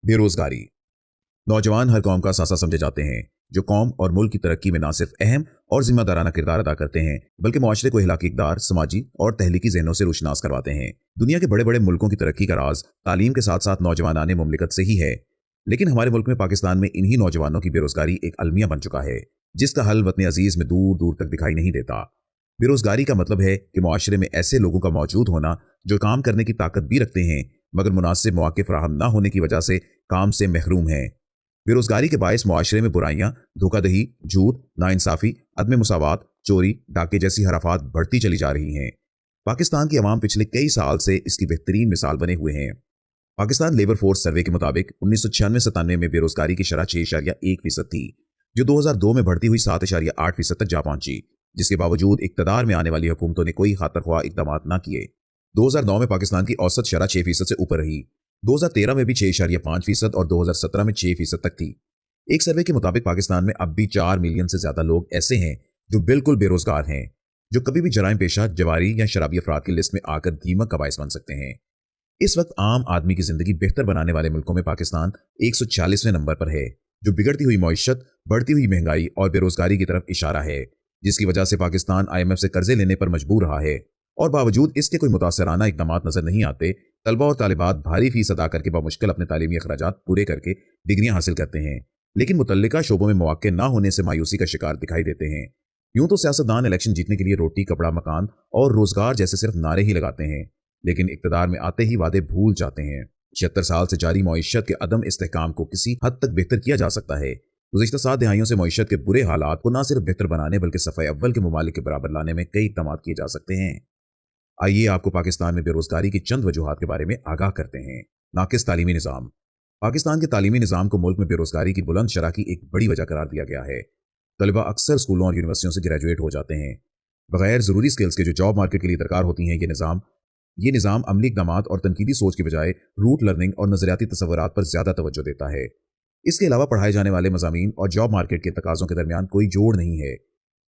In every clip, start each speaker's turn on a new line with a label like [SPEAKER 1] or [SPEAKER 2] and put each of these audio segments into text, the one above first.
[SPEAKER 1] बेरोजगारी। नौजवान हर कौम का सासा समझे जाते हैं, जो कौम और मुल्क की तरक्की में न सिर्फ अहम और जिम्मेदाराना किरदार अदा करते हैं, बल्कि मुआशरे को हिलाकी इक़दार, समाजी और तहलीकी ज़हनों से रोशनास करवाते हैं। दुनिया के बड़े बड़े मुल्कों की तरक्की का राज तालीम के साथ साथ नौजवानाने मुमलिकत से ही है। लेकिन हमारे मुल्क में, पाकिस्तान में, इन्हीं नौजवानों की बेरोजगारी एक अलमिया बन चुका है, जिसका हल वतन अजीज में दूर दूर तक दिखाई नहीं देता। बेरोजगारी का मतलब है कि मुआशरे में ऐसे लोगों का मौजूद होना जो काम करने की ताकत भी रखते हैं, मगर मुनासिब मौके फराहम न होने की वजह से काम से महरूम हैं। बेरोजगारी के बायस मुआशरे में बुराइयां, धोखाधड़ी, झूठ, नाइंसाफी, अदम मुसावात, चोरी, डाके जैसी हराफात बढ़ती चली जा रही हैं। पाकिस्तान की अवाम पिछले कई साल से इसकी बेहतरीन मिसाल बने हुए हैं। पाकिस्तान लेबर फोर्स सर्वे के मुताबिक 1996-97 में बेरोजगारी की शरह 6.1% थी, जो 2002 में बढ़ती हुई 7.8% तक जा पहुंची, जिसके बावजूद इक़्तिदार में आने वाली हुकूमतों ने कोई खातरख्वाह इक़दाम न किए। 2009 में पाकिस्तान की औसत शरह 6% से ऊपर रही, 2013 में भी 6.5% और 2017 में 6% तक थी। एक सर्वे के मुताबिक पाकिस्तान में अब भी 4 मिलियन से ज्यादा लोग ऐसे हैं जो बिल्कुल बेरोजगार हैं, जो कभी भी जराइम पेशा, जवारी या शराबी अफराद की लिस्ट में आकर दीमक का बायस बन सकते हैं। इस वक्त आम आदमी की जिंदगी बेहतर बनाने वाले मुल्कों में पाकिस्तान 140वें नंबर पर है, जो बिगड़ती हुई मईशत, बढ़ती हुई महंगाई और बेरोजगारी की तरफ इशारा है, जिसकी वजह से पाकिस्तान IMF से कर्जे लेने पर मजबूर रहा है। और बावजूद इसके कोई मुतासराना इकदाम नजर नहीं आते, तलबा और तालिबात भारी फीस अदा करके बामुश्किल अपने तालीमी अखराजात पूरे करके डिग्रियां हासिल करते हैं, लेकिन मुतल्लिका शोबों में मौके ना होने से मायूसी का शिकार दिखाई देते हैं। यूं तो सियासतदान इलेक्शन जीतने के लिए रोटी, कपड़ा, मकान और रोजगार जैसे सिर्फ नारे ही लगाते हैं, लेकिन इक़्तिदार में आते ही वादे भूल जाते हैं। 76 साल से जारी मईशत के अदम इस्तेहकाम को किसी हद तक बेहतर किया जा सकता है। गुज़िश्ता 7 दहाइयों से मईशत के बुरे हालात को न सिर्फ बेहतर बनाने बल्कि सफ़े अव्वल के मुमालिक के बराबर लाने में कई इक़दाम किए जा सकते हैं। आइए आपको पाकिस्तान में बेरोजगारी की चंद वजूहात के बारे में आगाह करते हैं। नाकिस तालीमी निज़ाम। पाकिस्तान के तालीमी निज़ाम को मुल्क में बेरोजगारी की बुलंद शरह की एक बड़ी वजह करार दिया गया है। तलबा अक्सर स्कूलों और यूनिवर्सिटियों से ग्रेजुएट हो जाते हैं बगैर ज़रूरी स्किल्स के जो जॉब मार्केट के लिए दरकार होती हैं। ये निज़ाम अमली इक़दामात और तनकीदी सोच के बजाय रूट लर्निंग और नज़रियाती तसव्वुरात पर ज़्यादा तवज्जो देता है। इसके अलावा पढ़ाए जाने वाले मज़ामीन और जॉब मार्केट के तकाज़ों के दरमियान कोई जोड़ नहीं है,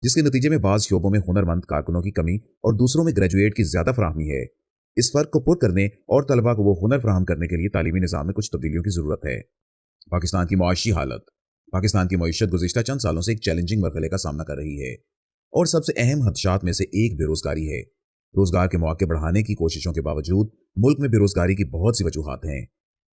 [SPEAKER 1] जिसके नतीजे में बाज़ शोबों में हुनरमंद कारकुनों की कमी और दूसरों में ग्रेजुएट की ज़्यादा फराहमी है। इस फ़र्क को पुर करने और तलबा को वो हुनर फराहम करने के लिए तालीमी निज़ाम में कुछ तब्दीलियों की ज़रूरत है। पाकिस्तान की मुआशी हालत। पाकिस्तान की मईशत गुज़िश्ता चंद सालों से एक चैलेंजिंग मरहले का सामना कर रही है, और सबसे अहम हदशात में से एक बेरोजगारी है। रोजगार के मौके बढ़ाने की कोशिशों के बावजूद मुल्क में बेरोजगारी की बहुत सी वजूहात हैं।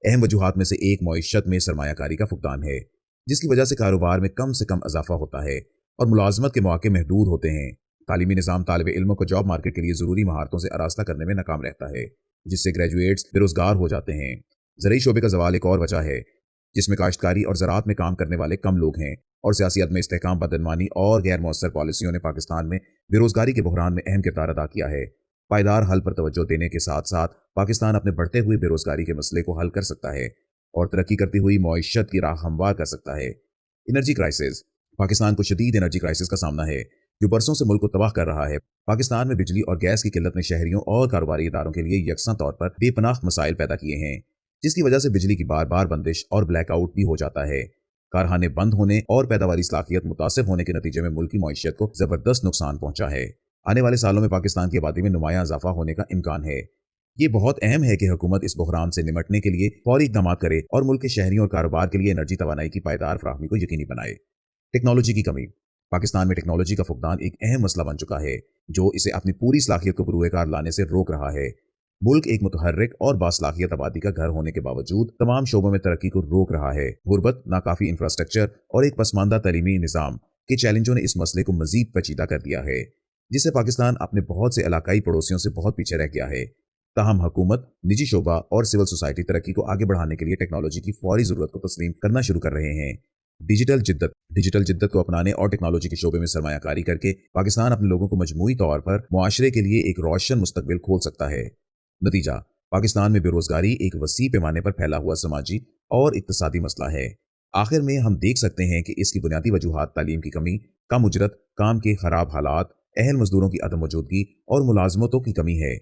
[SPEAKER 1] अहम वजूहात में से एक मईशत में सरमायाकारी का फुकदान है, जिसकी वजह से कारोबार में कम से कम इजाफा होता है और मुलाजमत के मौके महदूद होते हैं। तालीमी निज़ाम तालिब इल्मों को जॉब मार्केट के लिए ज़रूरी महारतों से आरास्ता करने में नाकाम रहता है, जिससे ग्रेजुएट्स बेरोजगार हो जाते हैं। ज़रूरी शोबे का ज़वाल एक और वजह है, जिसमें काश्तकारी और ज़राअत में काम करने वाले कम लोग हैं, और सियासी अदम इस्तेहकाम, बदअनवानी और गैर मौसर पॉलिसियों ने पाकिस्तान में बेरोजगारी के बहरान में अहम किरदार अदा किया है। पायदार हल पर तवज्जो देने के साथ साथ पाकिस्तान अपने बढ़ते हुए बेरोजगारी के मसले को हल कर सकता है और तरक्की करती हुई मईशत की राह हमवार कर सकता है। Energy crisis. पाकिस्तान को शदीद एनर्जी क्राइसिस का सामना है, जो बरसों से मुल्क को तबाह कर रहा है। पाकिस्तान में बिजली और गैस की किल्लत ने शहरियों और कारोबारी इदारों के लिए यकसा तौर पर बेपनाह मसाइल पैदा किए हैं, जिसकी वजह से बिजली की बार बार बंदिश और ब्लैकआउट भी हो जाता है। कारखाने बंद होने और पैदावारी सलाहियत मुतासिर होने के नतीजे में मुल्क की मईशत को जबरदस्त नुकसान पहुंचा है। आने वाले सालों में पाकिस्तान की आबादी में नुमायां इजाफा होने का इम्कान है। ये बहुत अहम है कि हुकूमत इस बहरान से निमटने के लिए फौरी इक़दाम करे और मुल्क के शहरियों और कारोबार के लिए एनर्जी तवानाई की पायदार फराहमी को यकीनी बनाए। टेक्नोलॉजी की कमी। पाकिस्तान में टेक्नोलॉजी का फुकदान एक अहम मसला बन चुका है, जो इसे अपनी पूरी सलाहियत को बरूएकार लाने से रोक रहा है। मुल्क एक मुतहर्रिक और बासलाहियत आबादी का घर होने के बावजूद तमाम शोबों में तरक्की को रोक रहा है। गुर्बत, नाकाफी इंफ्रास्ट्रक्चर और एक पसमानदा तलीमी निज़ाम के चैलेंजों ने इस मसले को मजीद पेचीदा कर दिया है, जिससे पाकिस्तान अपने बहुत से इलाकाई पड़ोसियों से बहुत पीछे रह गया है। ताहम हुकूमत, निजी शोबा और सिविल सोसाइटी तरक्की को आगे बढ़ाने के लिए टेक्नोलॉजी की फौरी ज़रूरत को तस्लीम करना शुरू कर रहे हैं। डिजिटल जिद्दत को अपनाने और टेक्नोलॉजी के शोबे में सरमायाकारी करके पाकिस्तान अपने लोगों को मजमूई तौर पर मुआशरे के लिए एक रोशन मुस्तकबिल खोल सकता है। नतीजा, पाकिस्तान में बेरोजगारी एक वसी पैमाने पर फैला हुआ समाजी और इक्तिसादी मसला है। आखिर में हम देख सकते हैं कि इसकी बुनियादी वजूहात तालीम की कमी, कम उजरत, काम के खराब हालात, अहल मजदूरों की अदम मौजूदगी और मुलाजमतों की कमी है।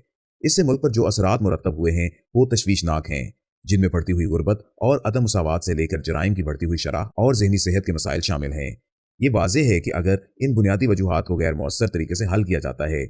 [SPEAKER 1] इससे मुल्क पर जो असरात मुरतब हुए हैं वो तशवीशनाक हैं, जिनमें बढ़ती हुई गुर्बत और अदम मुसावात से लेकर जराइम की बढ़ती हुई शरह और ज़हनी सेहत के मसाइल शामिल हैं। ये वाज़ेह है कि अगर इन बुनियादी वजूहात को गैर मौसर तरीके से हल किया जाता है